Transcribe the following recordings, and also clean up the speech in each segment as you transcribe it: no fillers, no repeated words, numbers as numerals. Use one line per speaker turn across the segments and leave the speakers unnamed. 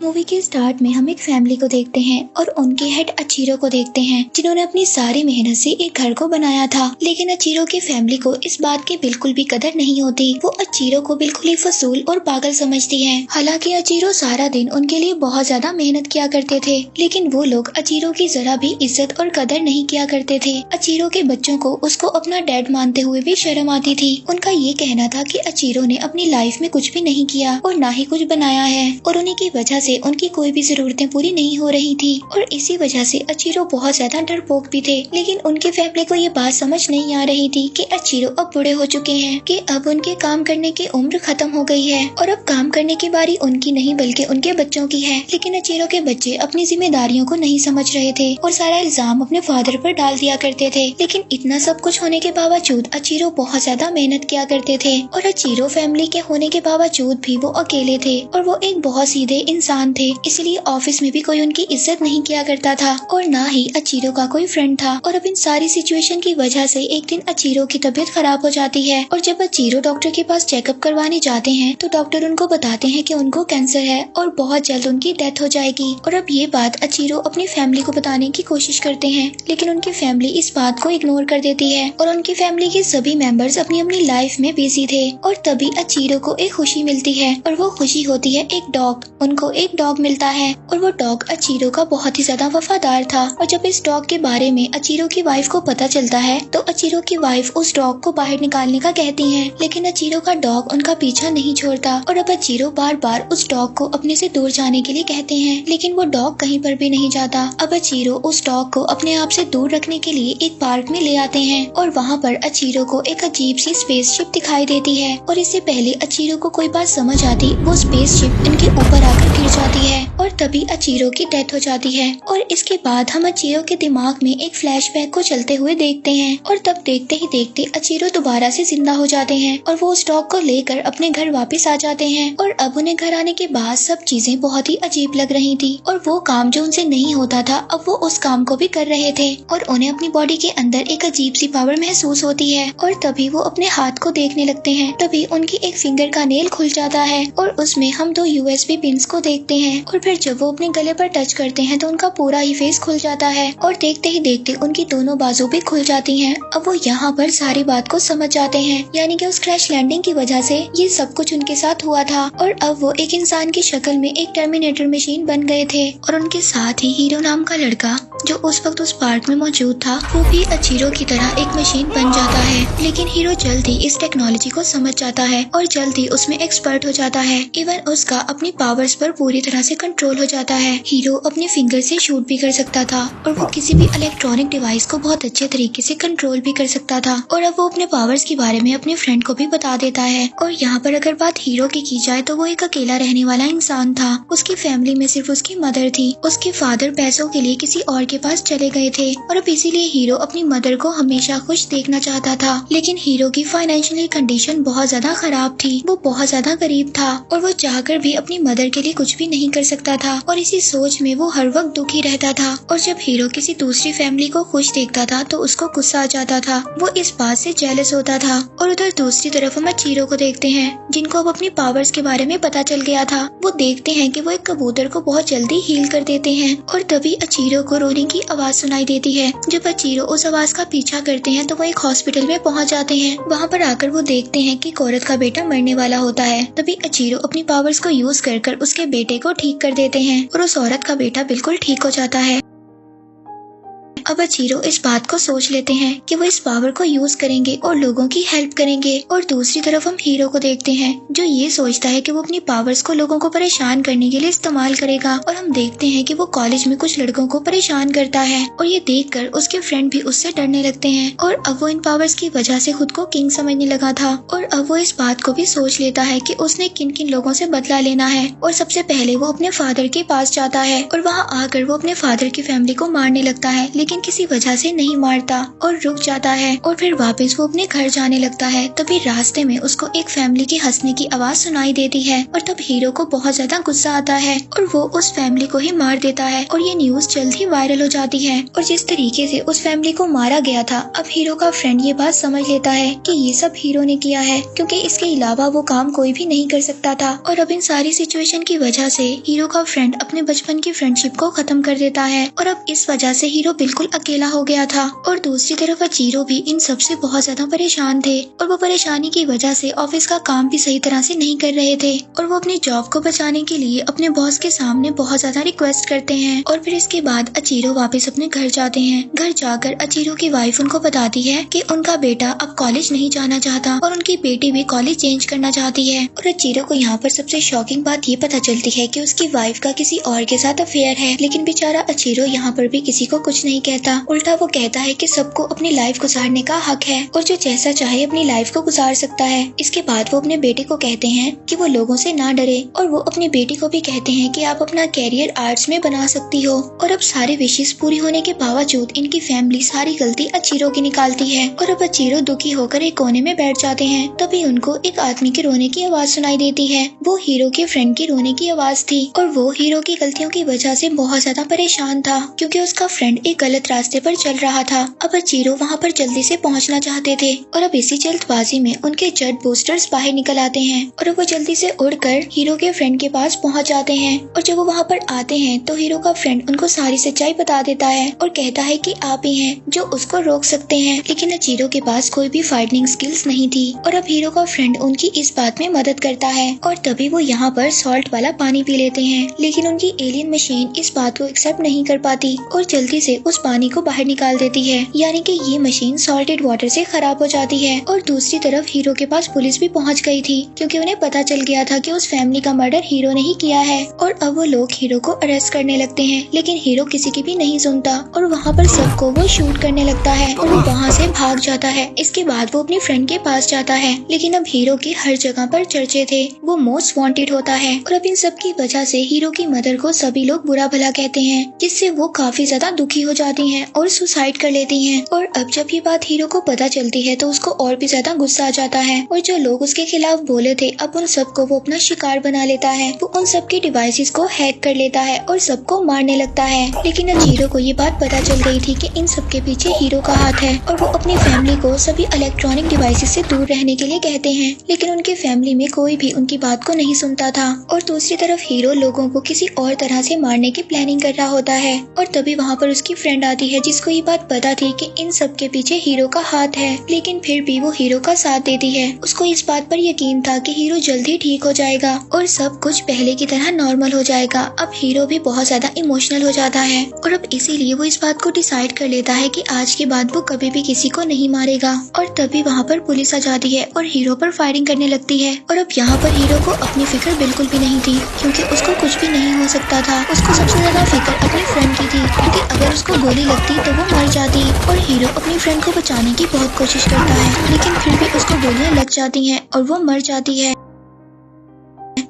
Movie के start में हम एक फैमिली को देखते हैं और उनके हेड अचीरो को देखते हैं, जिन्होंने अपनी सारी मेहनत से एक घर को बनाया था। लेकिन अचीरो की फैमिली को इस बात की बिल्कुल भी कदर नहीं होती। वो अचीरो को बिल्कुल ही फसूल और पागल समझती है। हालांकि अचीरो सारा दिन उनके लिए बहुत ज्यादा मेहनत किया करते थे, लेकिन वो लोग अचीरो की जरा भी इज्जत और कदर नहीं किया करते थे। अचीरो के बच्चों को उसको अपना डैड मानते हुए भी शर्म आती थी। उनका ये कहना था कि अचीरो ने अपनी लाइफ में कुछ भी नहीं किया और ना ही कुछ बनाया है, और उन्हीं की वजह से उनकी कोई भी जरूरतें पूरी नहीं हो रही थी। और इसी वजह से अचीरो बहुत ज्यादा डरपोक भी थे। लेकिन उनके फैमिली को ये बात समझ नहीं आ रही थी कि अचीरो अब बूढ़े हो चुके हैं, कि अब उनके काम करने की उम्र खत्म हो गई है और अब काम करने की बारी उनकी नहीं बल्कि उनके बच्चों की है। लेकिन अचीरो के बच्चे अपनी जिम्मेदारियों को नहीं समझ रहे थे और सारा इल्जाम अपने फादर पर डाल दिया करते थे। लेकिन इतना सब कुछ होने के बावजूद अचीरो बहुत ज्यादा मेहनत किया करते थे, और अचीरो फैमिली के होने के बावजूद भी वो अकेले थे और वो एक बहुत सीधे इंसान थे। इसलिए ऑफिस में भी कोई उनकी इज्जत नहीं किया करता था और ना ही अचीरो का कोई फ्रेंड था। और अब इन सारी सिचुएशन की वजह से एक दिन अचीरो की तबीयत खराब हो जाती है, और जब अचीरो डॉक्टर के पास चेकअप करवाने जाते हैं तो डॉक्टर उनको बताते हैं कि उनको कैंसर है और बहुत जल्द उनकी डेथ हो जाएगी। और अब ये बात अचीरो अपनी फैमिली को बताने की कोशिश करते हैं, लेकिन उनकी फैमिली इस बात को इग्नोर कर देती है और उनकी फैमिली के सभी मेंबर्स अपनी अपनी लाइफ में बिजी थे। और तभी अचीरो को एक खुशी मिलती है, और वो खुशी होती है एक डॉग। उनको एक डॉग मिलता है और वो डॉग अचीरो का बहुत ही ज्यादा वफादार था। और जब इस डॉग के बारे में अचीरो की वाइफ को पता चलता है तो अचीरो की वाइफ उस डॉग को बाहर निकालने का कहती है, लेकिन अचीरो का डॉग उनका पीछा नहीं छोड़ता। और अब अचीरो बार बार उस डॉग को अपने से दूर जाने के लिए कहते हैं, लेकिन वो डॉग कहीं पर भी नहीं जाता। अब अचीरो उस डॉग को अपने आप से दूर रखने के लिए एक पार्क में ले आते हैं, और वहाँ पर अचीरो को एक अजीब सी स्पेसशिप दिखाई देती है। और इससे पहले अचीरो को कोई बात समझ आती, वो स्पेसशिप इनके ऊपर आकर गिर जाती है और तभी अचीरो की डेथ हो जाती है। और इसके बाद हम अचीरो के दिमाग में एक फ्लैशबैक को चलते हुए देखते हैं, और तब देखते ही देखते अचीरो दोबारा से जिंदा हो जाते हैं और वो उस डॉग को लेकर अपने घर वापस आ जाते हैं। और अब उन्हें घर आने के बाद सब चीजें बहुत ही अजीब लग रही थी, और वो काम जो उनसे नहीं होता था अब वो उस काम को भी कर रहे थे, और उन्हें अपनी बॉडी के अंदर एक अजीब सी पावर महसूस होती है। और तभी वो अपने हाथ को देखने लगते हैं। तभी उनकी एक फिंगर का नेल खुल जाता है और उसमें हम 2 USB पिन्स को देखते हैं। और फिर जब वो अपने गले पर टच करते हैं तो उनका पूरा ही फेस खुल जाता है, और देखते ही देखते उनकी दोनों बाजू भी खुल जाती हैं। अब वो यहाँ पर सारी बात को समझ जाते हैं, यानी कि उस क्रैश लैंडिंग की वजह से ये सब कुछ उनके साथ हुआ था। और अब वो एक इंसान की शक्ल में एक टर्मिनेटर मशीन बन गए थे, और उनके साथ ही हीरो नाम का लड़का जो उस वक्त उस पार्क में मौजूद था वो भी अचीरो की तरह एक मशीन बन जाता है। लेकिन हीरो जल्द ही इस टेक्नोलॉजी को समझ जाता है और जल्द ही उसमें एक्सपर्ट हो जाता है। इवन उसका अपनी पावर्स पर पूरी तरह से कंट्रोल हो जाता है। हीरो अपने फिंगर से शूट भी कर सकता था, और वो किसी भी इलेक्ट्रॉनिक डिवाइस को बहुत अच्छे तरीके से कंट्रोल भी कर सकता था। और अब वो अपने पावर्स के बारे में अपने फ्रेंड को भी बता देता है। और यहाँ पर अगर बात हीरो की जाए तो वो एक अकेला रहने वाला इंसान था। उसकी फैमिली में सिर्फ उसकी मदर थी। उसके फादर पैसों के लिए किसी और के पास चले गए थे, और अब इसीलिए हीरो अपनी मदर को हमेशा खुश देखना चाहता था। लेकिन हीरो की फाइनेंशियली कंडीशन बहुत ज्यादा खराब थी। वो बहुत ज्यादा गरीब था और वो चाहकर भी अपनी मदर के लिए कुछ भी नहीं कर सकता था, और इसी सोच में वो हर वक्त दुखी रहता था। और जब हीरो किसी दूसरी फैमिली को खुश देखता था तो उसको गुस्सा आ जाता था। वो इस बात से जेलस होता था। और उधर दूसरी तरफ हम अचीरो को देखते हैं, जिनको अब अपनी पावर्स के बारे में पता चल गया था। वो देखते हैं कि वो एक कबूतर को बहुत जल्दी हील कर देते हैं, और तभी अचीरो को रोने की आवाज सुनाई देती है। जब अचीरो उस आवाज का पीछा करते हैं तो वो एक हॉस्पिटल में पहुंच जाते हैं। वहां पर आकर वो देखते हैं कि एक औरत का बेटा मरने वाला होता है। तभी अचीरो अपनी पावर्स को यूज कर उसके बेटे को ठीक कर देते हैं, और उस औरत का बेटा बिल्कुल ठीक हो जाता है। अब अचीरो इस बात को सोच लेते हैं कि वो इस पावर को यूज करेंगे और लोगों की हेल्प करेंगे। और दूसरी तरफ हम हीरो को देखते हैं जो ये सोचता है कि वो अपनी पावर्स को लोगों को परेशान करने के लिए इस्तेमाल करेगा। और हम देखते हैं कि वो कॉलेज में कुछ लड़कों को परेशान करता है, और ये देखकर उसके फ्रेंड भी उससे डरने लगते हैं। और अब वो इन पावर्स की वजह से खुद को किंग समझने लगा था, और अब वो इस बात को भी सोच लेता है कि उसने किन किन लोगों से बदला लेना है। और सबसे पहले वो अपने फादर के पास जाता है, और वहाँ आकर वो अपने फादर की फैमिली को मारने लगता है। लेकिन किसी वजह से नहीं मारता और रुक जाता है और फिर वापस वो अपने घर जाने लगता है। तभी रास्ते में उसको एक फैमिली की हंसने की आवाज सुनाई देती है और तब हीरो को बहुत ज्यादा गुस्सा आता है और वो उस फैमिली को ही मार देता है और ये न्यूज जल्द ही वायरल हो जाती है। और जिस तरीके से उस फैमिली को मारा गया था, अब हीरो का फ्रेंड ये बात समझ लेता है कि ये सब हीरो ने किया है, क्योंकि इसके अलावा वो काम कोई भी नहीं कर सकता था। और अब इन सारी सिचुएशन की वजह से हीरो का फ्रेंड अपने बचपन की फ्रेंडशिप को खत्म कर देता है और अब इस वजह से हीरो बिल्कुल अकेला हो गया था। और दूसरी तरफ अचीरो भी इन सब से बहुत ज्यादा परेशान थे और वो परेशानी की वजह से ऑफिस का काम भी सही तरह से नहीं कर रहे थे और वो अपनी जॉब को बचाने के लिए अपने बॉस के सामने बहुत ज्यादा रिक्वेस्ट करते हैं। और फिर इसके बाद अचीरो वापस अपने घर जाते हैं। घर जाकर अचीरो की वाइफ उनको बताती है कि उनका बेटा अब कॉलेज नहीं जाना चाहता और उनकी बेटी भी कॉलेज चेंज करना चाहती है। और अचीरो को यहाँ पर सबसे शॉकिंग बात ये पता चलती है कि उसकी वाइफ का किसी और के साथ अफेयर है, लेकिन बेचारा अचीरो यहाँ पर भी किसी को कुछ नहीं कहता। उल्टा वो कहता है कि सबको अपनी लाइफ गुजारने का हक है और जो जैसा चाहे अपनी लाइफ को गुजार सकता है। इसके बाद वो अपने बेटे को कहते हैं कि वो लोगों से ना डरे और वो अपनी बेटी को भी कहते हैं कि आप अपना कैरियर आर्ट्स में बना सकती हो। और अब सारे विशेष पूरी होने के बावजूद इनकी फैमिली सारी गलती अचीरो की निकालती है और अब अचीरो दुखी होकर एक कोने में बैठ जाते हैं। तभी उनको एक आदमी के रोने की आवाज सुनाई देती है। वो हीरो के फ्रेंड की रोने की आवाज थी और वो हीरो की गलतियों की वजह से बहुत ज्यादा परेशान था, क्योंकि उसका फ्रेंड एक गलत रास्ते पर चल रहा था। अब अचीरो वहाँ पर जल्दी से पहुँचना चाहते थे और अब इसी जल्दबाजी में उनके जेट बूस्टर्स बाहर निकल आते हैं और वो जल्दी से उड़कर हीरो के फ्रेंड के पास पहुँच जाते हैं। और जब वो वहाँ पर आते हैं तो हीरो का फ्रेंड उनको सारी सच्चाई बता देता है और कहता है कि आप ही हैं जो उसको रोक सकते हैं, लेकिन अचीरो के पास कोई भी फाइटिंग स्किल्स नहीं थी। और अब हीरो का फ्रेंड उनकी इस बात में मदद करता है और तभी वो यहाँ पर सॉल्ट वाला पानी पी लेते हैं, लेकिन उनकी एलियन मशीन इस बात को एक्सेप्ट नहीं कर पाती और जल्दी से उस पानी को बाहर निकाल देती है, यानी कि ये मशीन सॉल्टेड वाटर से खराब हो जाती है। और दूसरी तरफ हीरो के पास पुलिस भी पहुँच गई थी, क्योंकि उन्हें पता चल गया था कि उस फैमिली का मर्डर हीरो ने ही किया है। और अब वो लोग हीरो को अरेस्ट करने लगते हैं, लेकिन हीरो किसी की भी नहीं सुनता और वहाँ पर सबको वो शूट करने लगता है और वो वहाँ से भाग जाता है। इसके बाद वो अपनी फ्रेंड के पास जाता है, लेकिन अब हीरो की हर जगह पर चर्चे थे, वो मोस्ट वांटेड होता है। और अब इन सब की वजह से हीरो की मदर को सभी लोग बुरा भला कहते हैं, जिससे वो काफी ज्यादा दुखी हो जाती हैं और सुसाइड कर लेती हैं। और अब जब ये बात हीरो को पता चलती है तो उसको और भी ज्यादा गुस्सा आ जाता है और जो लोग उसके खिलाफ बोले थे अब उन सबको वो अपना शिकार बना लेता है। वो उन सबके डिवाइसेस को हैक कर लेता है और सबको मारने लगता है। लेकिन अब हीरो को ये बात पता चल गई थी कि इन सबके पीछे हीरो का हाथ है और वो अपनी फैमिली को सभी इलेक्ट्रॉनिक डिवाइसेस से दूर रहने के लिए कहते हैं, लेकिन उनके फैमिली में कोई भी उनकी बात को नहीं सुनता था। और दूसरी तरफ हीरो लोगों को किसी और तरह से मारने की प्लानिंग कर रहा होता है और तभी वहाँ पर उसकी फ्रेंड आती है, जिसको ये बात पता थी कि इन सब के पीछे हीरो का हाथ है, लेकिन फिर भी वो हीरो का साथ देती है। उसको इस बात पर यकीन था कि हीरो जल्द ही ठीक हो जाएगा और सब कुछ पहले की तरह नॉर्मल हो जाएगा। अब हीरो भी बहुत ज्यादा इमोशनल हो जाता है और अब इसीलिए वो इस बात को डिसाइड कर लेता है कि आज के बाद वो कभी भी किसी को नहीं मारेगा। और तभी वहाँ पर पुलिस आ जाती है और हीरो पर फायरिंग करने लगती है। और अब यहाँ पर हीरो को अपनी फिक्र बिल्कुल भी नहीं थी, क्योंकि उसको कुछ भी नहीं हो सकता था। उसको सबसे ज्यादा फिक्र अपनी फ्रेंड की थी, क्योंकि अगर उसको गोली लगती तो वो मर जाती। और हीरो अपनी फ्रेंड को बचाने की बहुत कोशिश करता है, लेकिन फिर भी उसको गोलियां लग जाती हैं और वो मर जाती है।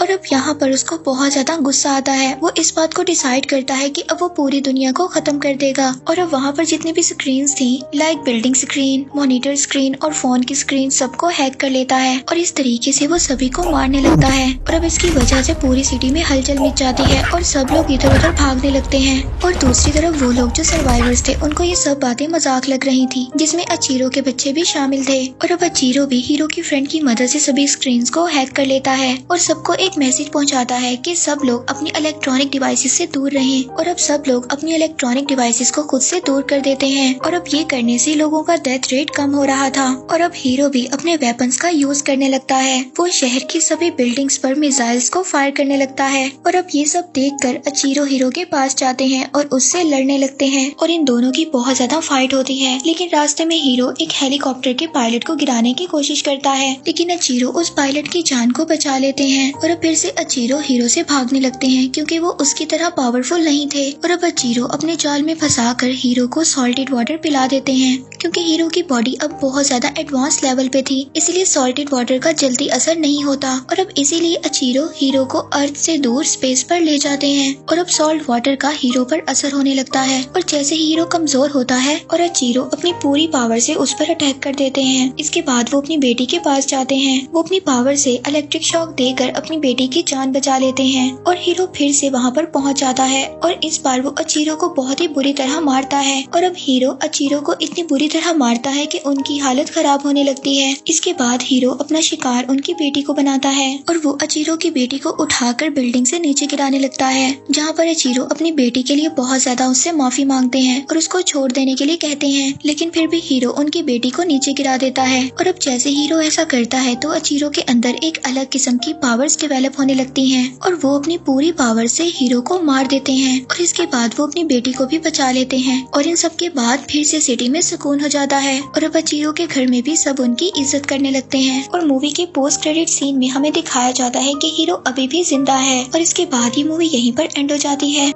और अब यहाँ पर उसको बहुत ज्यादा गुस्सा आता है। वो इस बात को डिसाइड करता है कि अब वो पूरी दुनिया को खत्म कर देगा। और अब वहाँ पर जितनी भी स्क्रीन्स थी, like building screen, monitor screen और फोन की स्क्रीन, सबको हैक कर लेता है और इस तरीके से वो सभी को मारने लगता है। और अब इसकी वजह से पूरी सिटी में हलचल मच जाती है और सब लोग इधर उधर भागने लगते हैं। और दूसरी तरफ वो लोग जो सर्वाइवर्स थे, उनको ये सब बातें मजाक लग रही थी, जिसमें अचीरो के बच्चे भी शामिल थे। और अब अचीरो भी हीरो की फ्रेंड की मदद से सभी स्क्रीन को हैक कर लेता है और सबको एक मैसेज पहुंचाता है कि सब लोग अपनी इलेक्ट्रॉनिक डिवाइसेस से दूर रहें। और अब सब लोग अपनी इलेक्ट्रॉनिक डिवाइसेस को खुद से दूर कर देते हैं और अब ये करने से लोगों का डेथ रेट कम हो रहा था। और अब हीरो भी अपने वेपन्स का यूज करने लगता है। वो शहर की सभी बिल्डिंग्स पर मिसाइल्स को फायर करने लगता है। और अब ये सब देखकर अचीरो हीरो के पास जाते हैं और उससे लड़ने लगते हैं और इन दोनों की बहुत ज्यादा फाइट होती है। लेकिन रास्ते में हीरो एक हेलीकॉप्टर के पायलट को गिराने की कोशिश करता है, लेकिन अचीरो उस पायलट की जान को बचा लेते हैं। और अब फिर से अचीरो हीरो से भागने लगते हैं क्योंकि वो उसकी तरह पावरफुल नहीं थे और अब अचीरो अपने जाल में फंसाकर हीरो को सॉल्टेड वाटर पिला देते हैं क्योंकि हीरो की बॉडी अब बहुत ज्यादा एडवांस लेवल पे थी, इसलिए सॉल्टेड वाटर का जल्दी असर नहीं होता और अब इसीलिए अचीरो हीरो को अर्थ से दूर स्पेस पर ले जाते हैं और अब सॉल्ट वाटर का हीरो पर असर होने लगता है और जैसे हीरो कमजोर होता है और अचीरो अपनी पूरी पावर से उस पर अटैक कर देते हैं। इसके बाद वो अपनी बेटी के पास जाते हैं। वो अपनी पावर से इलेक्ट्रिक शॉक देकर अपनी बेटी की जान बचा लेते हैं और हीरो फिर से वहाँ पर पहुँच जाता है और इस बार वो अचीरो को बहुत ही बुरी तरह मारता है और अब हीरो अचीरो को इतनी बुरी तरह मारता है कि उनकी हालत खराब होने लगती है। इसके बाद हीरो अपना शिकार उनकी बेटी को बनाता है और वो अचीरो की बेटी को उठाकर बिल्डिंग से नीचे गिराने लगता है, जहाँ पर अचीरो अपनी बेटी के लिए बहुत ज्यादा उससे माफी मांगते हैं और उसको छोड़ देने के लिए कहते हैं, लेकिन फिर भी हीरो उनकी बेटी को नीचे गिरा देता है और अब जैसे हीरो ऐसा करता है तो अचीरो के अंदर एक अलग किस्म की पावर्स डेवलप होने लगती हैं और वो अपनी पूरी पावर से हीरो को मार देते हैं और इसके बाद वो अपनी बेटी को भी बचा लेते हैं और इन सब के बाद फिर से सिटी में सुकून हो जाता है और अब अचीरो के घर में भी सब उनकी इज्जत करने लगते हैं और मूवी के पोस्ट क्रेडिट सीन में हमें दिखाया जाता है कि हीरो अभी भी जिंदा है और इसके बाद ही मूवी यहीं पर एंड हो जाती है।